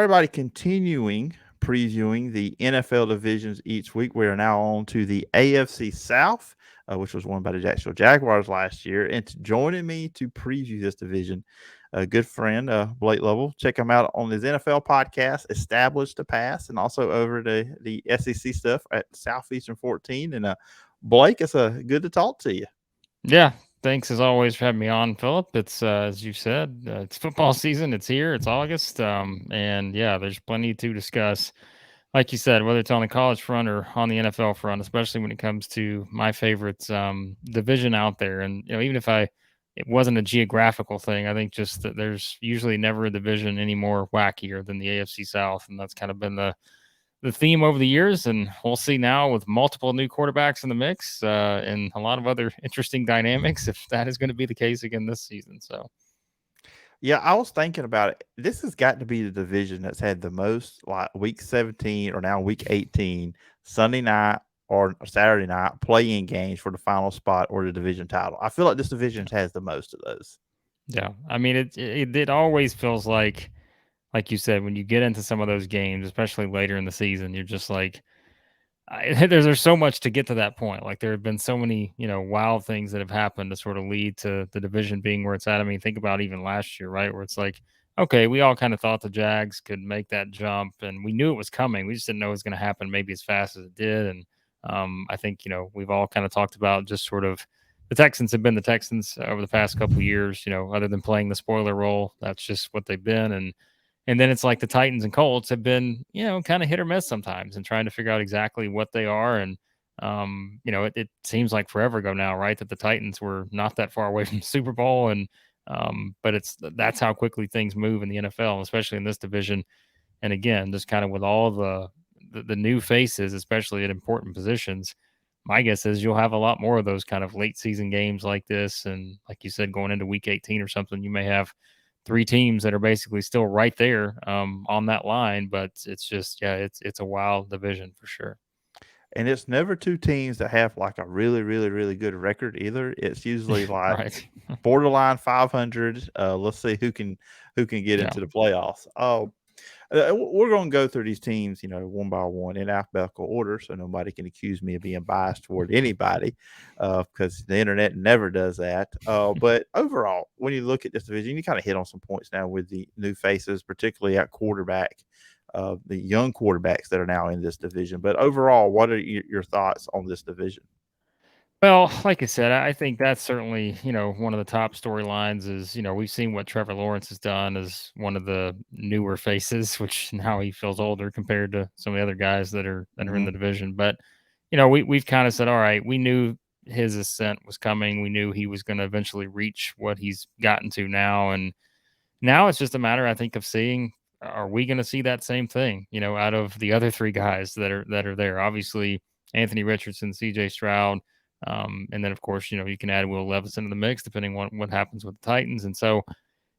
Everybody continuing previewing the NFL divisions each week. We are now on to the AFC South, which was won by the Jacksonville Jaguars last year. And joining me to preview this division, a good friend, Blake Lovell. Check him out on his NFL podcast, Established to Pass, and also over the SEC stuff at Southeastern 14. And Blake, it's good to talk to you. Yeah, thanks as always for having me on, Phillip. It's as you said, it's football season. It's here. It's August, and yeah, there's plenty to discuss. Like you said, whether it's on the college front or on the NFL front, especially when it comes to my favorite division out there. And even if it wasn't a geographical thing, I think just that there's usually never a division any more wackier than the AFC South, and that's kind of been the theme over the years, and we'll see now with multiple new quarterbacks in the mix and a lot of other interesting dynamics if that is going to be the case again this season. So, Yeah, I was thinking about it. This has got to be the division that's had the most, like week 17 or now week 18, Sunday night or Saturday night playing games for the final spot or the division title. I feel like this division has the most of those. yeah, I mean, it always feels like you said, when you get into some of those games, especially later in the season, you're just like, there's so much to get to that point. Like there have been so many, wild things that have happened to sort of lead to the division being where it's at. I mean, think about even last year, right? Where it's like, okay, we all kind of thought the Jags could make that jump and we knew it was coming. We just didn't know it was going to happen maybe as fast as it did. And I think, we've all kind of talked about just sort of the Texans have been the Texans over the past couple of years, other than playing the spoiler role. That's just what they've been. And then it's like the Titans and Colts have been, kind of hit or miss sometimes and trying to figure out exactly what they are. And, it seems like forever ago now, right? That the Titans were not that far away from the Super Bowl. And, but that's how quickly things move in the NFL, especially in this division. And again, just kind of with all the new faces, especially at important positions, my guess is you'll have a lot more of those kind of late season games like this. And like you said, going into week 18 or something, you may have three teams that are basically still right there on that line. But it's just, yeah, it's a wild division for sure. And it's never two teams that have like a really, really, really good record either. It's usually like Right. borderline 500. Let's see who can get Yeah. into the playoffs. We're going to go through these teams, one by one in alphabetical order, so nobody can accuse me of being biased toward anybody, because the internet never does that. But overall, when you look at this division, you kind of hit on some points now with the new faces, particularly at quarterback, the young quarterbacks that are now in this division. But overall, what are your thoughts on this division? Well, like I said, I think that's certainly, one of the top storylines is, we've seen what Trevor Lawrence has done as one of the newer faces, which now he feels older compared to some of the other guys that are in Hmm. the division. But, we've kind of said, all right, we knew his ascent was coming. We knew he was going to eventually reach what he's gotten to now. And now it's just a matter, I think, of seeing, are we going to see that same thing, out of the other three guys that are there? Obviously, Anthony Richardson, CJ Stroud. And then, of course, you can add Will Levis into the mix depending on what happens with the Titans. And so,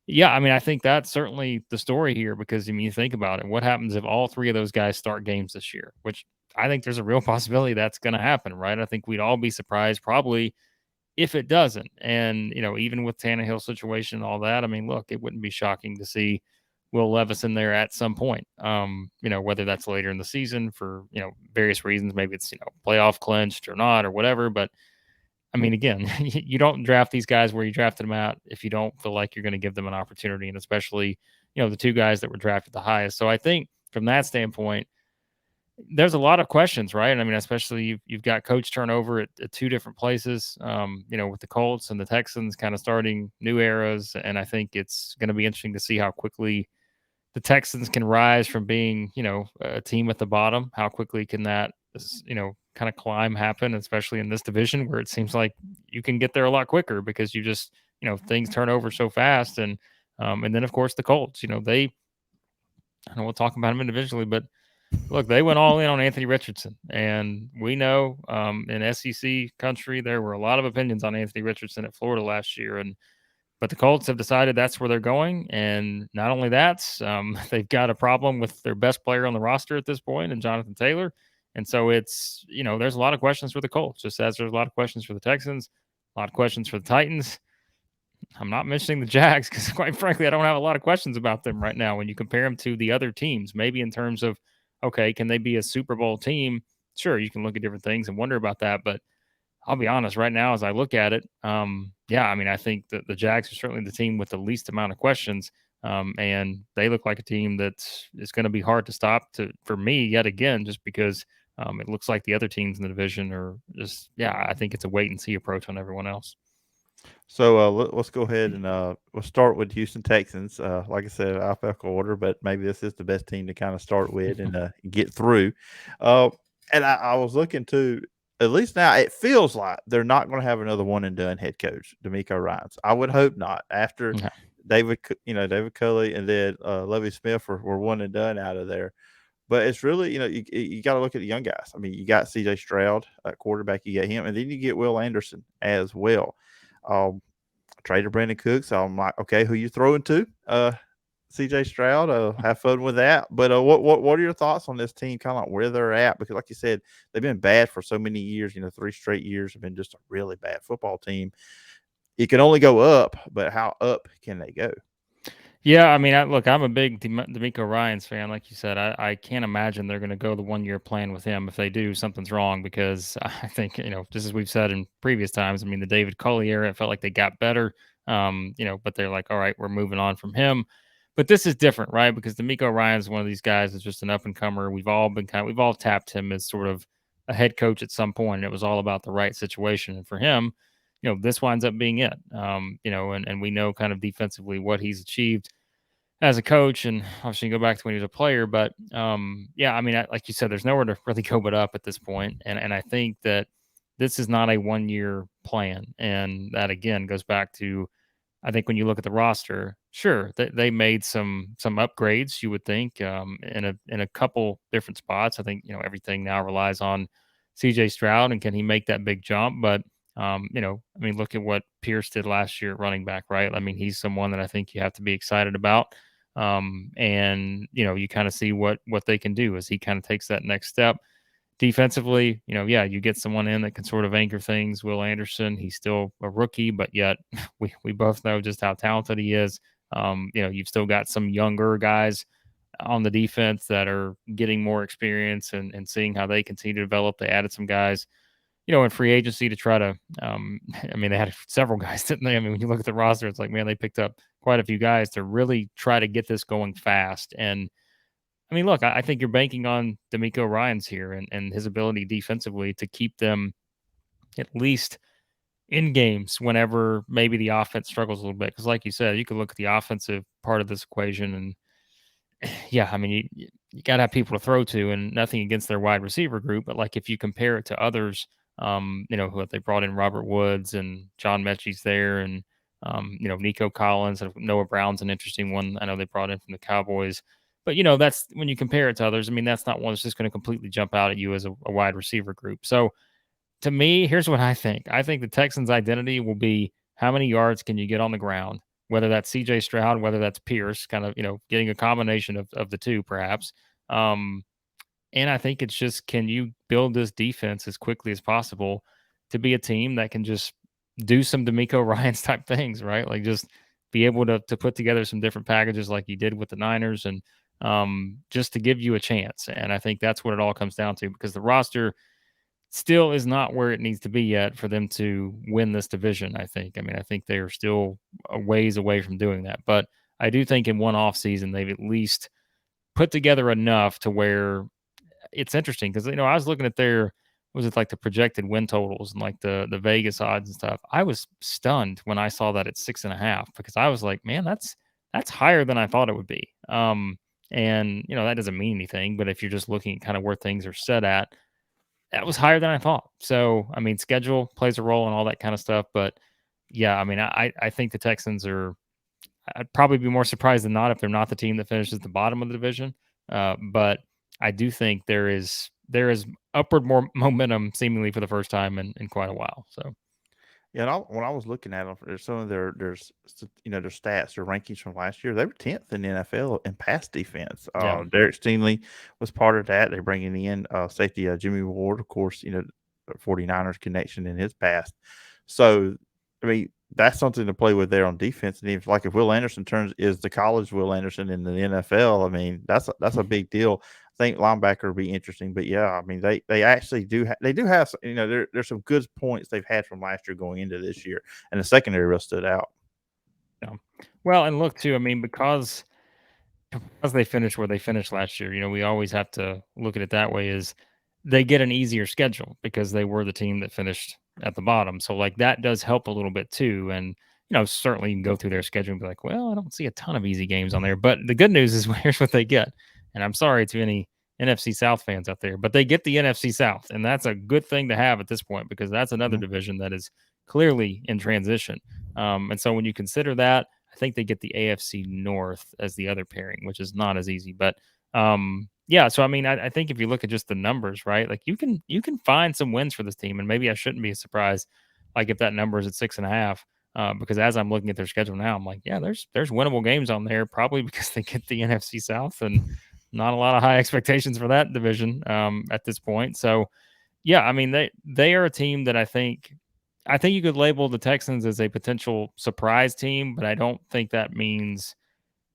yeah, I mean, I think that's certainly the story here because, I mean, you think about it. What happens if all three of those guys start games this year? Which I think there's a real possibility that's going to happen, right? I think we'd all be surprised probably if it doesn't. And, even with Tannehill's situation and all that, I mean, look, it wouldn't be shocking to see Will Levis in there at some point. Whether that's later in the season for, various reasons, maybe it's, playoff clinched or not or whatever. But I mean, again, you don't draft these guys where you drafted them out if you don't feel like you're going to give them an opportunity. And especially, the two guys that were drafted the highest. So I think from that standpoint, there's a lot of questions, right? I mean, especially you've got coach turnover at two different places, with the Colts and the Texans kind of starting new eras. And I think it's going to be interesting to see how quickly the Texans can rise from being, a team at the bottom. How quickly can that, kind of climb happen, especially in this division where it seems like you can get there a lot quicker because you just, things turn over so fast. And then of course the Colts, I know we'll talk about them individually, but look, they went all in on Anthony Richardson, and we know in SEC country there were a lot of opinions on Anthony Richardson at Florida last year, but the Colts have decided that's where they're going, and not only that, they've got a problem with their best player on the roster at this point, and Jonathan Taylor, and so it's there's a lot of questions for the Colts, just as there's a lot of questions for the Texans, a lot of questions for the Titans. I'm not mentioning the Jags because, quite frankly, I don't have a lot of questions about them right now when you compare them to the other teams. Maybe in terms of, okay, can they be a Super Bowl team? Sure, you can look at different things and wonder about that. But I'll be honest, right now, as I look at it, yeah, I mean, I think that the Jags are certainly the team with the least amount of questions. And they look like a team that is going to be hard to stop for me yet again, just because it looks like the other teams in the division are just, yeah, I think it's a wait and see approach on everyone else. So let's go ahead and we'll start with Houston Texans. Like I said, alphabetical order, but maybe this is the best team to kind of start with and get through. Uh, and I was looking to, at least now it feels like they're not going to have another one and done head coach, D'Amico Ryans. I would hope not. After Okay. David Culley and then Lovey Smith were one and done out of there. But it's really, you got to look at the young guys. I mean, you got C.J. Stroud, quarterback, you get him, and then you get Will Anderson as well. Traded Brandon Cooks. So I'm like, okay, who you throwing to? CJ Stroud. Have fun with that. But what are your thoughts on this team? Kind of like where they're at, because like you said, they've been bad for so many years. 3 straight years have been just a really bad football team. It can only go up, but how up can they go? Yeah, I mean, look, I'm a big D'Amico Ryans fan. Like you said, I can't imagine they're going to go the 1 year plan with him. If they do, something's wrong because I think, just as we've said in previous times, I mean, the David Culley era, it felt like they got better, but they're like, all right, we're moving on from him. But this is different, right? Because D'Amico Ryan's one of these guys that's just an up and comer. We've all tapped him as sort of a head coach at some point. And it was all about the right situation. And for him, this winds up being it. And we know kind of defensively what he's achieved as a coach, and obviously you go back to when he was a player. But yeah, I mean, like you said, there's nowhere to really go but up at this point. And I think that this is not a 1 year plan, and that again goes back to, I think when you look at the roster, sure, they made some upgrades. You would think in a couple different spots. I think everything now relies on C.J. Stroud, and can he make that big jump? But I mean, look at what Pierce did last year at running back, right? I mean, he's someone that I think you have to be excited about. And you kind of see what they can do as he kind of takes that next step. Defensively, yeah, you get someone in that can sort of anchor things. Will Anderson, he's still a rookie, but yet we both know just how talented he is. You've still got some younger guys on the defense that are getting more experience and seeing how they continue to develop. They added some guys, in free agency to try to, I mean, they had several guys, didn't they? I mean, when you look at the roster, it's like, man, they picked up quite a few guys to really try to get this going fast. And I mean, look, I think you're banking on D'Amico Ryans here and his ability defensively to keep them at least in games whenever maybe the offense struggles a little bit. Because, like you said, you could look at the offensive part of this equation, and yeah, I mean, you got to have people to throw to, and nothing against their wide receiver group, but like if you compare it to others, who they brought in Robert Woods and John Mechie's there, and Nico Collins and Noah Brown's an interesting one. I know they brought in from the Cowboys. But that's when you compare it to others. I mean, that's not one that's just going to completely jump out at you as a wide receiver group. So to me, here's what I think. I think the Texans' identity will be how many yards can you get on the ground, whether that's C.J. Stroud, whether that's Pierce, kind of getting a combination of the two, perhaps. And I think it's just, can you build this defense as quickly as possible to be a team that can just do some D'Amico Ryans type things, right? Like just be able to put together some different packages like you did with the Niners, and just to give you a chance. And I think that's what it all comes down to, because the roster still is not where it needs to be yet for them to win this division, I think. I mean, I think they are still a ways away from doing that. But I do think in one off season, they've at least put together enough to where it's interesting, because I was looking at was it like the projected win totals and like the Vegas odds and stuff. I was stunned when I saw that at 6.5, because I was like, man, that's higher than I thought it would be. And that doesn't mean anything, but if you're just looking at kind of where things are set at, that was higher than I thought. So I mean, schedule plays a role and all that kind of stuff. But yeah, I mean, I think the Texans are. I'd probably be more surprised than not if they're not the team that finishes the bottom of the division. But I do think there is upward more momentum seemingly for the first time in quite a while. So Yeah, and when I was looking at them, there's some of their stats, their rankings from last year. They were 10th in the NFL in pass defense. yeah, Derek Stingley was part of that. They're bringing in safety Jimmy Ward, of course, 49ers connection in his past. So, I mean, that's something to play with there on defense. And if if Will Anderson is the college Will Anderson in the NFL, I mean that's a big deal. I think linebacker would be interesting, but yeah, I mean they actually they do have there's some good points they've had from last year going into this year, and the secondary really stood out. Yeah. Well, and look too, I mean, because they finished where they finished last year, we always have to look at it that way is they get an easier schedule because they were the team that finished at the bottom. So like that does help a little bit too. And certainly you can go through their schedule and be like, well, I don't see a ton of easy games on there. But the good news is here's what they get. And I'm sorry to any NFC South fans out there, but they get the NFC South. And that's a good thing to have at this point because that's another Mhm. division that is clearly in transition. And so when you consider that, I think they get the AFC North as the other pairing, which is not as easy. But yeah, so I mean, I think if you look at just the numbers, right? Like you can find some wins for this team, and maybe I shouldn't be surprised, like if that number is at 6.5. Because as I'm looking at their schedule now, I'm like, yeah, there's winnable games on there, probably because they get the NFC South and not a lot of high expectations for that division at this point. So yeah, I mean they are a team that I think you could label the Texans as a potential surprise team, but I don't think that means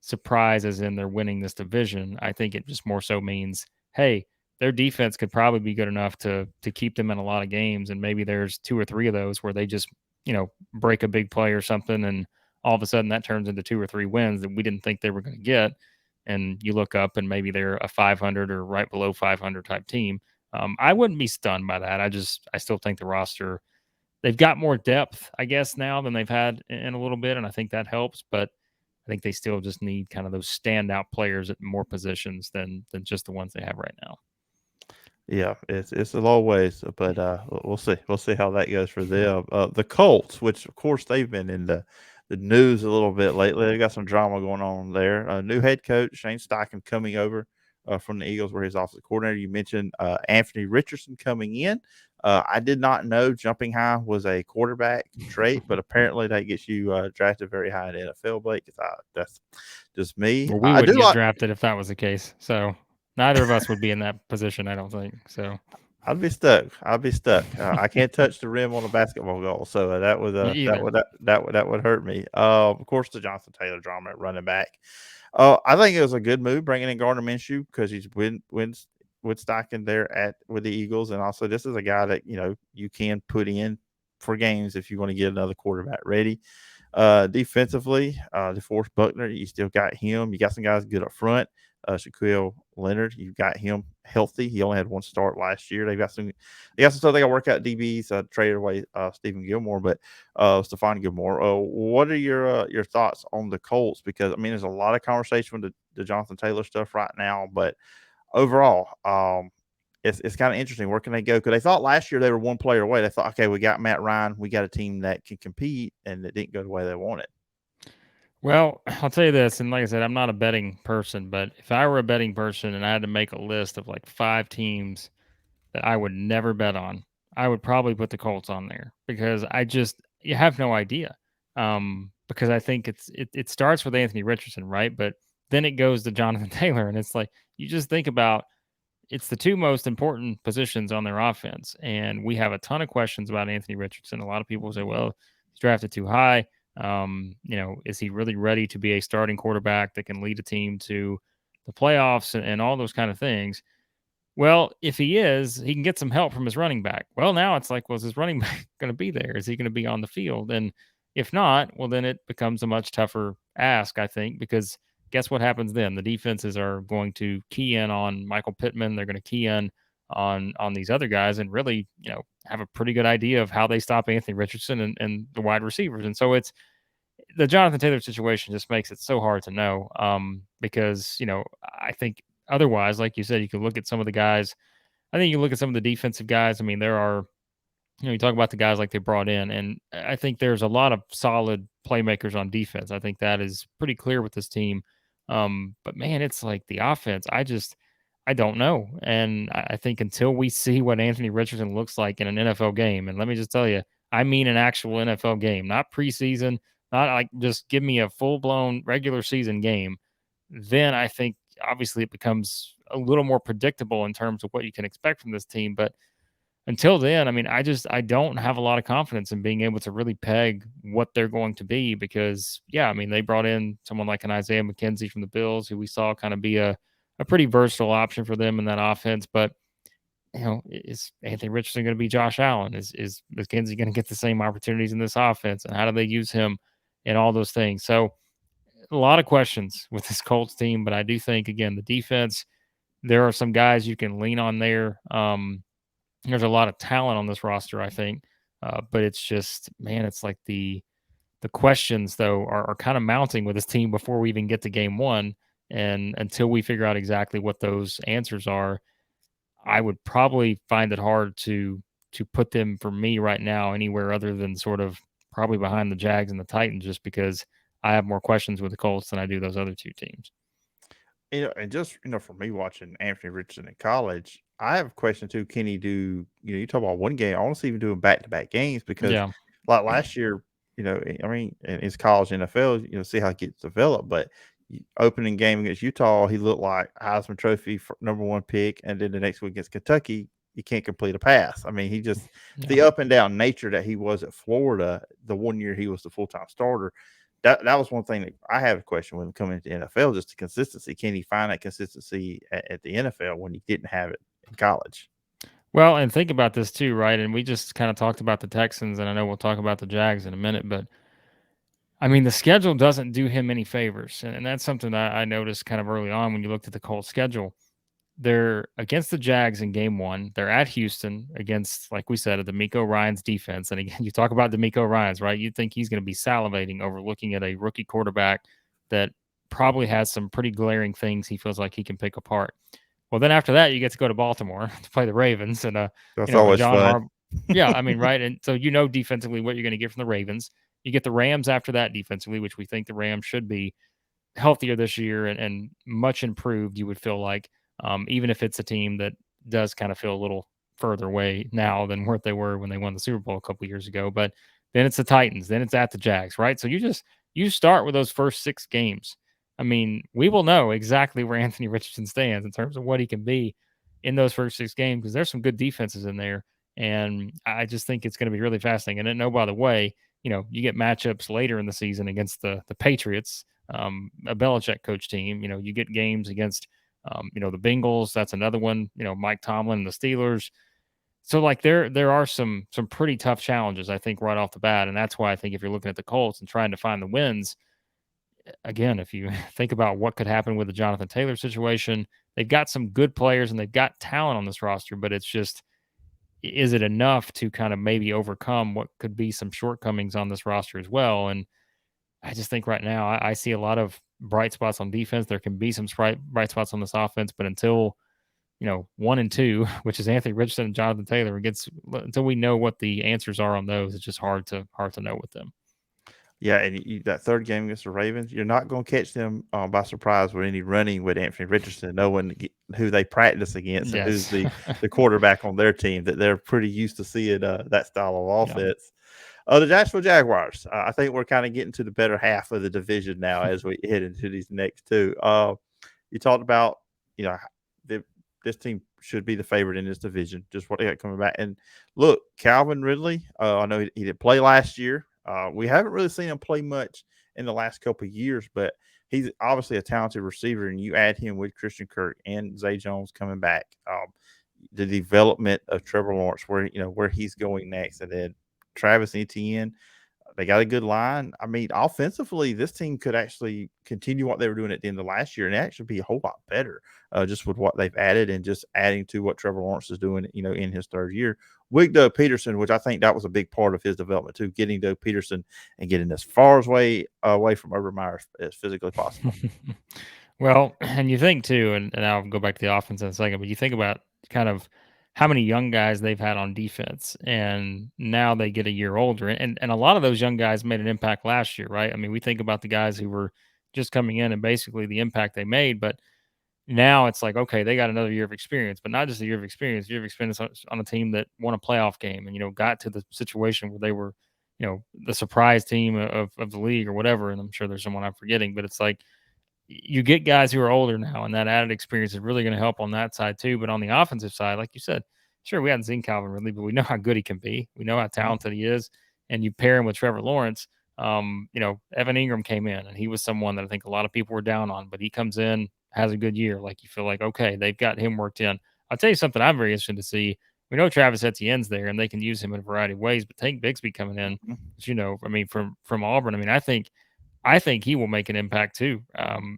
surprise as in they're winning this division. I think it just more so means, hey, their defense could probably be good enough to keep them in a lot of games, and maybe there's two or three of those where they just break a big play or something, and all of a sudden that turns into two or three wins that we didn't think they were going to get. And you look up and maybe they're a 500 or right below 500 type team. I wouldn't be stunned by that. I still think the roster they've got more depth, I guess, now than they've had in a little bit, and I think that helps. But I think they still just need kind of those standout players at more positions than just the ones they have right now. Yeah, it's a long ways, but we'll see. We'll see how that goes for them. The Colts, which of course they've been in the news a little bit lately. They got some drama going on there. New head coach Shane Steichen coming over from the Eagles, where he's offensive coordinator. You mentioned Anthony Richardson coming in. I did not know jumping high was a quarterback trait, but apparently that gets you drafted very high in the NFL, Blake. That's just me. Well, we I do wouldn't get like. drafted if that was the case. So neither of us would be in that position, I don't think. So I'd be stuck. I'd be stuck. I can't touch the rim on a basketball goal, so me either. that would hurt me. Of course, the Jonathan Taylor drama at running back. I think it was a good move bringing in Gardner Minshew because he's wins with Steichen there at with the Eagles, and also this is a guy that you can put in for games if you want to get another quarterback ready. Defensively, DeForest Buckner, you still got him. You got some guys good up front. Shaquille Leonard, you've got him healthy. He only had one start last year. They got some stuff they got to work out. DBs traded away Stephen Gilmore, but Stephon Gilmore. What are your thoughts on the Colts? Because I mean, there's a lot of conversation with the Jonathan Taylor stuff right now, but overall, it's kind of interesting. Where can they go? Because they thought last year they were one player away. They thought, okay, we got Matt Ryan, we got a team that can compete, and it didn't go the way they wanted. Well, I'll tell you this, and like I said, I'm not a betting person, but if I were a betting person and I had to make a list of like 5 teams that I would never bet on, I would probably put the Colts on there because you have no idea. Because I think it starts with Anthony Richardson, right? But then it goes to Jonathan Taylor, and it's like you just think about it's the two most important positions on their offense, and we have a ton of questions about Anthony Richardson. A lot of people say, well, he's drafted too high. Is he really ready to be a starting quarterback that can lead a team to the playoffs and all those kind of things? Well, if he is, he can get some help from his running back. Well, now it's like, well, is his running back going to be there? Is he going to be on the field? And if not, well, then it becomes a much tougher ask, I think, because guess what happens then? The defenses are going to key in on Michael Pittman. They're going to key in on these other guys and really, have a pretty good idea of how they stop Anthony Richardson and the wide receivers. And so it's the Jonathan Taylor situation just makes it so hard to know because, I think otherwise, like you said, you can look at some of the guys. I think you look at some of the defensive guys. I mean, there are, you talk about the guys like they brought in, and I think there's a lot of solid playmakers on defense. I think that is pretty clear with this team. But man, it's like the offense. I don't know. And I think until we see what Anthony Richardson looks like in an NFL game, and let me just tell you, I mean an actual NFL game, not preseason, not like just give me a full blown regular season game, then I think obviously it becomes a little more predictable in terms of what you can expect from this team. But until then, I mean, I don't have a lot of confidence in being able to really peg what they're going to be because, yeah, I mean, they brought in someone like an Isaiah McKenzie from the Bills, who we saw kind of be a pretty versatile option for them in that offense. But is Anthony Richardson going to be Josh Allen? Is McKenzie going to get the same opportunities in this offense? And how do they use him and all those things? So a lot of questions with this Colts team, but I do think, again, the defense, there are some guys you can lean on there. There's a lot of talent on this roster, I think, but it's just, man, it's like the questions though are kind of mounting with this team before we even get to game one, and until we figure out exactly what those answers are, I would probably find it hard to put them for me right now anywhere other than sort of probably behind the Jags and the Titans, just because I have more questions with the Colts than I do those other two teams. And just for me watching Anthony Richardson in college, I have a question too. Can he do? You talk about one game. I want to see him doing back-to-back games because, Yeah. like last year, I mean, in his college NFL, see how he gets developed. But opening game against Utah, he looked like Heisman Trophy #1 pick, and then the next week against Kentucky, he can't complete a pass. I mean, he just the up and down nature that he was at Florida. The one year he was the full-time starter. That was one thing that I have a question when coming into the NFL, just the consistency. Can he find that consistency at the NFL when he didn't have it in college? Well, and think about this too, right? And we just kind of talked about the Texans, and I know we'll talk about the Jags in a minute, but I mean, the schedule doesn't do him any favors. And that's something that I noticed kind of early on when you looked at the Colts schedule. They're against the Jags in game one. They're at Houston against, like we said, D'Amico Ryan's defense. And again, you talk about D'Amico Ryan's, right? You'd think he's going to be salivating over looking at a rookie quarterback that probably has some pretty glaring things he feels like he can pick apart. Well, then after that, you get to go to Baltimore to play the Ravens. And, That's always John fun. Yeah, I mean, right. And so, defensively what you're going to get from the Ravens. You get the Rams after that defensively, which we think the Rams should be healthier this year and much improved, you would feel like, even if it's a team that does kind of feel a little further away now than where they were when they won the Super Bowl a couple years ago. But then it's the Titans, then it's at the Jags, right? So you start with those first 6 games. I mean, we will know exactly where Anthony Richardson stands in terms of what he can be in those first 6 games because there's some good defenses in there. And I just think it's going to be really fascinating. And then, oh, by the way, you get matchups later in the season against the Patriots, a Belichick coach team. You get games against, the Bengals. That's another one. Mike Tomlin and the Steelers. So like there are some pretty tough challenges, I think, right off the bat, and that's why I think if you're looking at the Colts and trying to find the wins, again, if you think about what could happen with the Jonathan Taylor situation, they've got some good players and they've got talent on this roster, but it's just, is it enough to kind of maybe overcome what could be some shortcomings on this roster as well? And I just think right now I see a lot of bright spots on defense. There can be some bright spots on this offense, but until 1 and 2, which is Anthony Richardson and Jonathan Taylor, until we know what the answers are on those, it's just hard to know with them. Yeah, and that third game against the Ravens, you're not going to catch them by surprise with any running with Anthony Richardson, knowing who they practice against and who's the quarterback on their team, that they're pretty used to seeing that style of offense. Yeah. The Jacksonville Jaguars, I think we're kind of getting to the better half of the division now as we head into these next two. You talked about, this team should be the favorite in this division, just what they got coming back. And look, Calvin Ridley, I know he didn't play last year. We haven't really seen him play much in the last couple of years, but he's obviously a talented receiver, and you add him with Christian Kirk and Zay Jones coming back. The development of Trevor Lawrence, where he's going next, and then Travis Etienne, they got a good line. I mean, offensively, this team could actually continue what they were doing at the end of last year and actually be a whole lot better just with what they've added and just adding to what Trevor Lawrence is doing, in his third year. With Doug Peterson, which I think that was a big part of his development too, getting Doug Peterson and getting as far away from Urban Meyer as physically possible. Well, and you think too, and I'll go back to the offense in a second, but you think about kind of how many young guys they've had on defense, and now they get a year older. And a lot of those young guys made an impact last year, right? I mean, we think about the guys who were just coming in and basically the impact they made, but now it's like, okay, they got another year of experience, but not just a year of experience on a team that won a playoff game and, got to the situation where they were, the surprise team of the league or whatever. And I'm sure there's someone I'm forgetting, but it's like, you get guys who are older now, and that added experience is really going to help on that side too. But on the offensive side, like you said, sure, we hadn't seen Calvin Ridley, but we know how good he can be. We know how Mhm. talented he is. And you pair him with Trevor Lawrence. Evan Ingram came in, and he was someone that I think a lot of people were down on, but he comes in, has a good year. Like, you feel like, okay, they've got him worked in. I'll tell you something I'm very interested to see. We know Travis Etienne's there, and they can use him in a variety of ways. But Tank Bigsby coming in, I mean, from Auburn. I mean, I think he will make an impact too.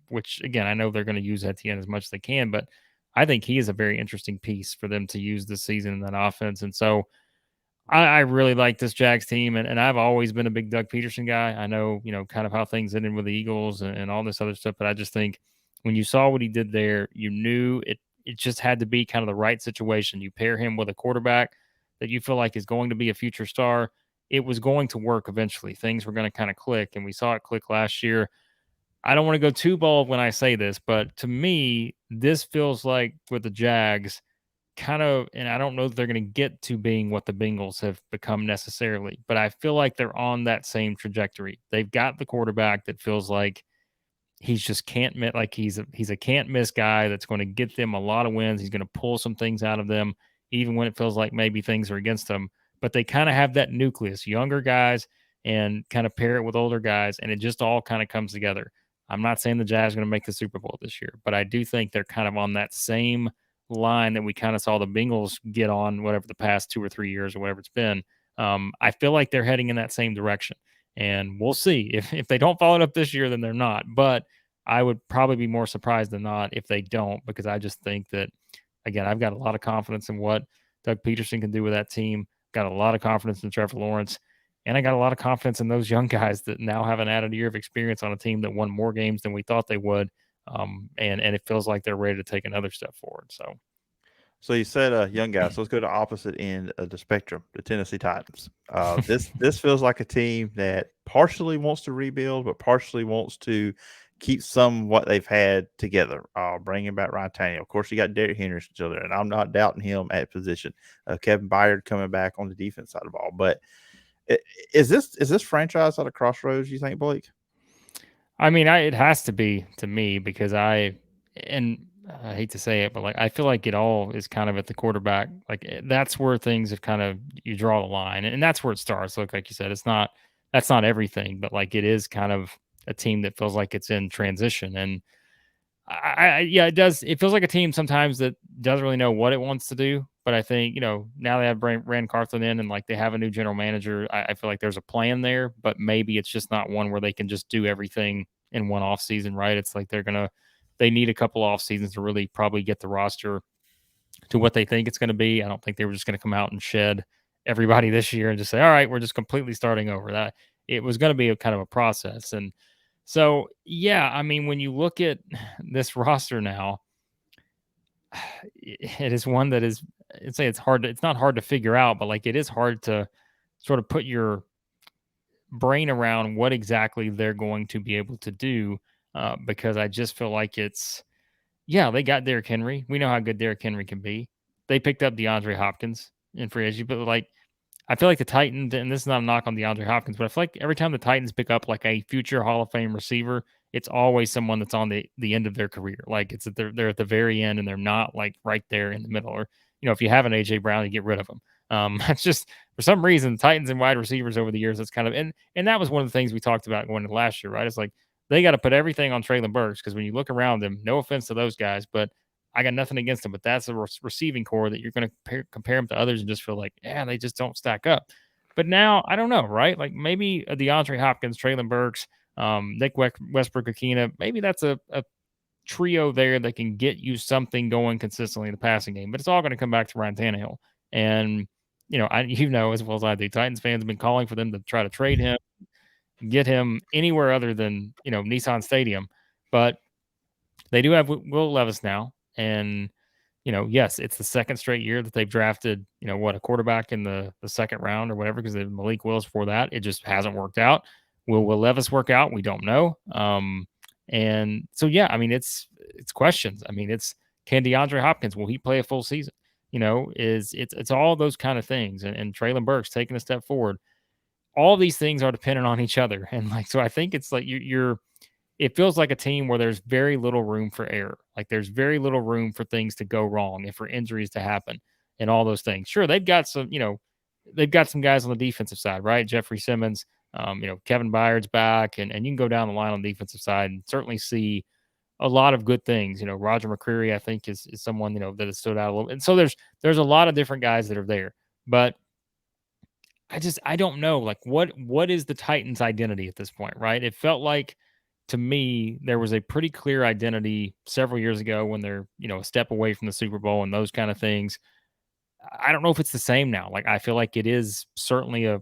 Which again, I know they're going to use Etienne as much as they can, but I think he is a very interesting piece for them to use this season in that offense. And so I really like this Jags team, and I've always been a big Doug Peterson guy. I know, kind of how things ended with the Eagles and all this other stuff, but I just think when you saw what he did there, you knew it just had to be kind of the right situation. You pair him with a quarterback that you feel like is going to be a future star. It was going to work eventually. Things were going to kind of click, and we saw it click last year. I don't want to go too bold when I say this, but to me, this feels like with the Jags, kind of, and I don't know that they're going to get to being what the Bengals have become necessarily, but I feel like they're on that same trajectory. They've got the quarterback that feels like he's just can't miss, like he's a can't miss guy that's going to get them a lot of wins. He's going to pull some things out of them, even when it feels like maybe things are against them. But they kind of have that nucleus, younger guys, and kind of pair it with older guys, and it just all kind of comes together. I'm not saying the Jazz are going to make the Super Bowl this year, but I do think they're kind of on that same line that we kind of saw the Bengals get on whatever the past 2 or 3 years or whatever it's been. I feel like they're heading in that same direction. And we'll see. If they don't follow it up this year, then they're not. But I would probably be more surprised than not if they don't, because I just think that, again, I've got a lot of confidence in what Doug Peterson can do with that team. Got a lot of confidence in Trevor Lawrence. And I got a lot of confidence in those young guys that now have an added year of experience on a team that won more games than we thought they would. And it feels like they're ready to take another step forward. So So you said young guys. So let's go to opposite end of the spectrum, the Tennessee Titans. This feels like a team that partially wants to rebuild, but partially wants to keep some what they've had together. Bringing back Ryan Tannehill. Of course, you got Derrick Henry still there, and I'm not doubting him at position. Kevin Byard coming back on the defense side of the ball. But is this franchise at a crossroads, you think, Blake? I mean, it has to be to me because and I hate to say it, but like I feel like it all is kind of at the quarterback. Like that's where things have kind of you draw the line, and that's where it starts. Like you said, that's not everything, but like it is kind of a team that feels like it's in transition, and yeah, it does. It feels like a team sometimes that doesn't really know what it wants to do. But I think, now they have Rand Carthon in and like they have a new general manager. I feel like there's a plan there, but maybe it's just not one where they can just do everything in one off season, right? It's like they need a couple off seasons to really probably get the roster to what they think it's going to be. I don't think they were just going to come out and shed everybody this year and just say, all right, we're just completely starting over. That it was going to be a kind of a process. And so, yeah, I mean, when you look at this roster now, it is one that is, I'd say it's not hard to figure out, but like it is hard to sort of put your brain around what exactly they're going to be able to do. Because I just feel like yeah, they got Derrick Henry. We know how good Derrick Henry can be. They picked up DeAndre Hopkins in free agency, but like I feel like the Titans, and this is not a knock on DeAndre Hopkins, but I feel like every time the Titans pick up like a future Hall of Fame receiver, it's always someone that's on the end of their career. Like it's they're at the very end and they're not like right there in the middle. Or if you have an AJ Brown, you get rid of them. It's just for some reason Titans and wide receivers over the years. That's kind of and that was one of the things we talked about going into last year, right? It's like they got to put everything on Traylon Burks because when you look around them, no offense to those guys, but I got nothing against them. But that's a receiving core that you're going to compare them to others and just feel like, yeah, they just don't stack up. But now I don't know, right? Like maybe a DeAndre Hopkins, Traylon Burks, Nick Westbrook, Akina. Maybe that's a trio there that can get you something going consistently in the passing game. But it's all going to come back to Ryan Tannehill. And as well as I do, Titans fans have been calling for them to try to trade him, get him anywhere other than Nissan Stadium. But they do have Will Levis now, and yes, it's the second straight year that they've drafted, a quarterback in the second round or whatever, because Malik Willis before that. It just hasn't worked out. Will Levis work out? We don't know. And so, yeah, I mean, it's questions. I mean, can DeAndre Hopkins, will he play a full season? It's all those kind of things. And Traylon Burks taking a step forward. All these things are dependent on each other. And like, so I think it's like it feels like a team where there's very little room for error. Like there's very little room for things to go wrong and for injuries to happen. and all those things. Sure, they've got some, they've got some guys on the defensive side, right? Jeffrey Simmons, Kevin Byard's back, and you can go down the line on the defensive side and certainly see a lot of good things. Roger McCreary, I think, is someone, that has stood out a little. And so there's a lot of different guys that are there. But I don't know, like, what is the Titans' identity at this point, right? It felt like, to me, there was a pretty clear identity several years ago when they're, a step away from the Super Bowl and those kind of things. I don't know if it's the same now. Like, I feel like it is certainly a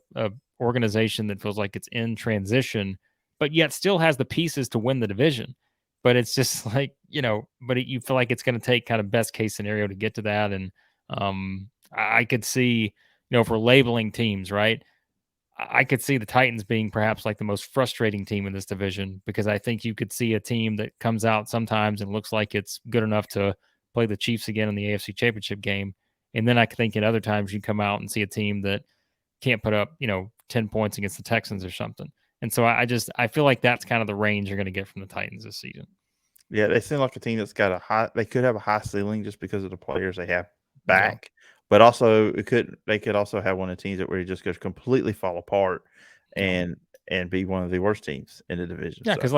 organization that feels like it's in transition, but yet still has the pieces to win the division. But it's just like, you feel like it's going to take kind of best case scenario to get to that. And I could see, if we're labeling teams, right? I could see the Titans being perhaps like the most frustrating team in this division, because I think you could see a team that comes out sometimes and looks like it's good enough to play the Chiefs again in the AFC Championship game. And then I think at other times you come out and see a team that can't put up, 10 points against the Texans or something. And so I feel like that's kind of the range you're going to get from the Titans this season. Yeah, they seem like a team that's got they could have a high ceiling just because of the players they have back. Yeah. But also they could also have one of the teams that where it just goes completely fall apart and be one of the worst teams in the division. Yeah, because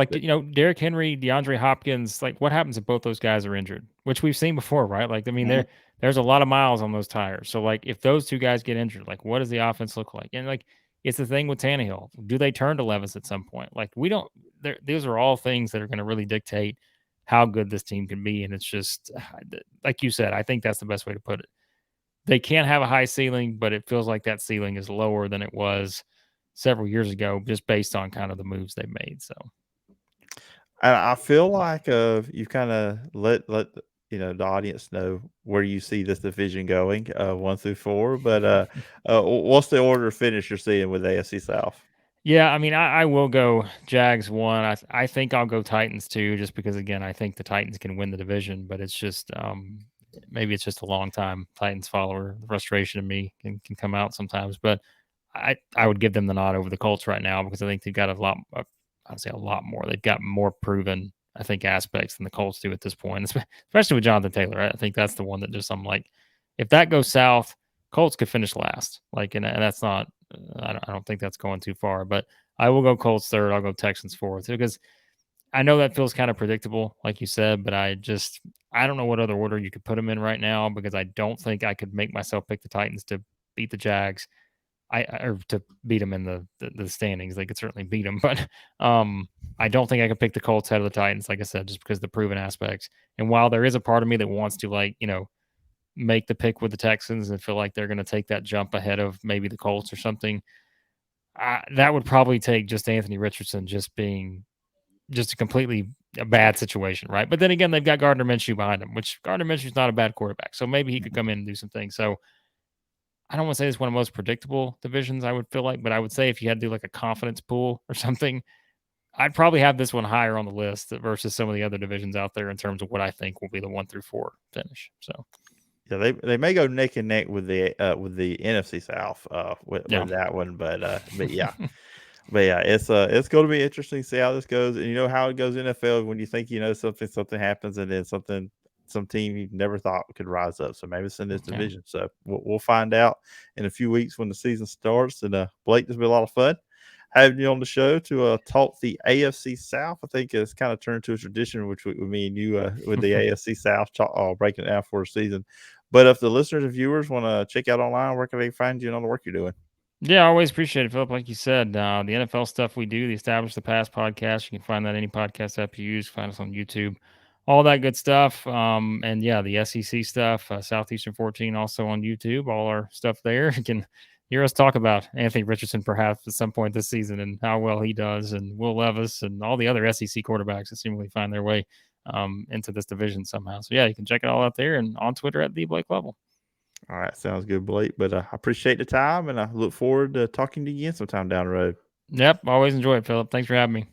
Derrick Henry, DeAndre Hopkins, like, what happens if both those guys are injured, which we've seen before, right? Like, I mean, there's a lot of miles on those tires. So, like, if those two guys get injured, like, what does the offense look like? And, like, it's the thing with Tannehill. Do they turn to Levis at some point? Like, we don't. These are all things that are going to really dictate how good this team can be. And it's just, like you said, I think that's the best way to put it. They can't have a high ceiling, but it feels like that ceiling is lower than it was several years ago, just based on kind of the moves they've made. So I feel like you've kind of let the audience know where you see this division going, 1 through 4. But what's the order of finish you're seeing with AFC South? Yeah, I mean, I will go Jags 1. I think I'll go Titans 2, just because, again, I think the Titans can win the division, but it's just maybe it's just a long time Titans follower. The frustration in me can come out sometimes, but I would give them the nod over the Colts right now, because I think they've got I'd say a lot more. They've got more proven, I think, aspects than the Colts do at this point, especially with Jonathan Taylor. I think that's the one that just, I'm like, if that goes south, Colts could finish last. Like, and that's not, I don't think that's going too far, but I will go Colts 3rd. I'll go Texans 4th, because I know that feels kind of predictable, like you said, but I don't know what other order you could put them in right now, because I don't think I could make myself pick the Titans to beat the Jags. Or to beat them in the standings. They could certainly beat them, but I don't think I could pick the Colts ahead of the Titans, like I said, just because of the proven aspects. And while there is a part of me that wants to, like, make the pick with the Texans and feel like they're going to take that jump ahead of maybe the Colts or something, that would probably take just Anthony Richardson just being just a completely bad situation, right? But then again, they've got Gardner Minshew behind him, which Gardner Minshew's not a bad quarterback, so maybe he could come in and do some things. So I don't want to say it's one of the most predictable divisions, I would feel like, but I would say if you had to do like a confidence pool or something, I'd probably have this one higher on the list versus some of the other divisions out there in terms of what I think will be the 1 through 4 finish. So, yeah, they may go neck and neck with the NFC South with that one, but yeah. But yeah, it's going to be interesting to see how this goes. And you know how it goes in NFL, when you think something happens, and then some team you never thought could rise up. So maybe it's in this division. So we'll find out in a few weeks when the season starts. And Blake, this will be a lot of fun having you on the show to talk the AFC South. I think it's kind of turned to a tradition, which with me and you with the AFC South breaking it down for a season. But if the listeners and viewers want to check out online, where can they find you and all the work you're doing? Yeah, I always appreciate it, Phillip. Like you said, the NFL stuff we do, the Establish the Pass podcast, you can find that any podcast app you use. Find us on YouTube, all that good stuff. And yeah, the SEC stuff, Southeastern 14, also on YouTube, all our stuff there. You can hear us talk about Anthony Richardson perhaps at some point this season and how well he does, and Will Levis and all the other SEC quarterbacks that seemingly find their way into this division somehow. So yeah, you can check it all out there and on Twitter at @TheBlakeLovell. All right, sounds good, Blake. But I appreciate the time, and I look forward to talking to you again sometime down the road. Yep, always enjoy it, Phillip. Thanks for having me.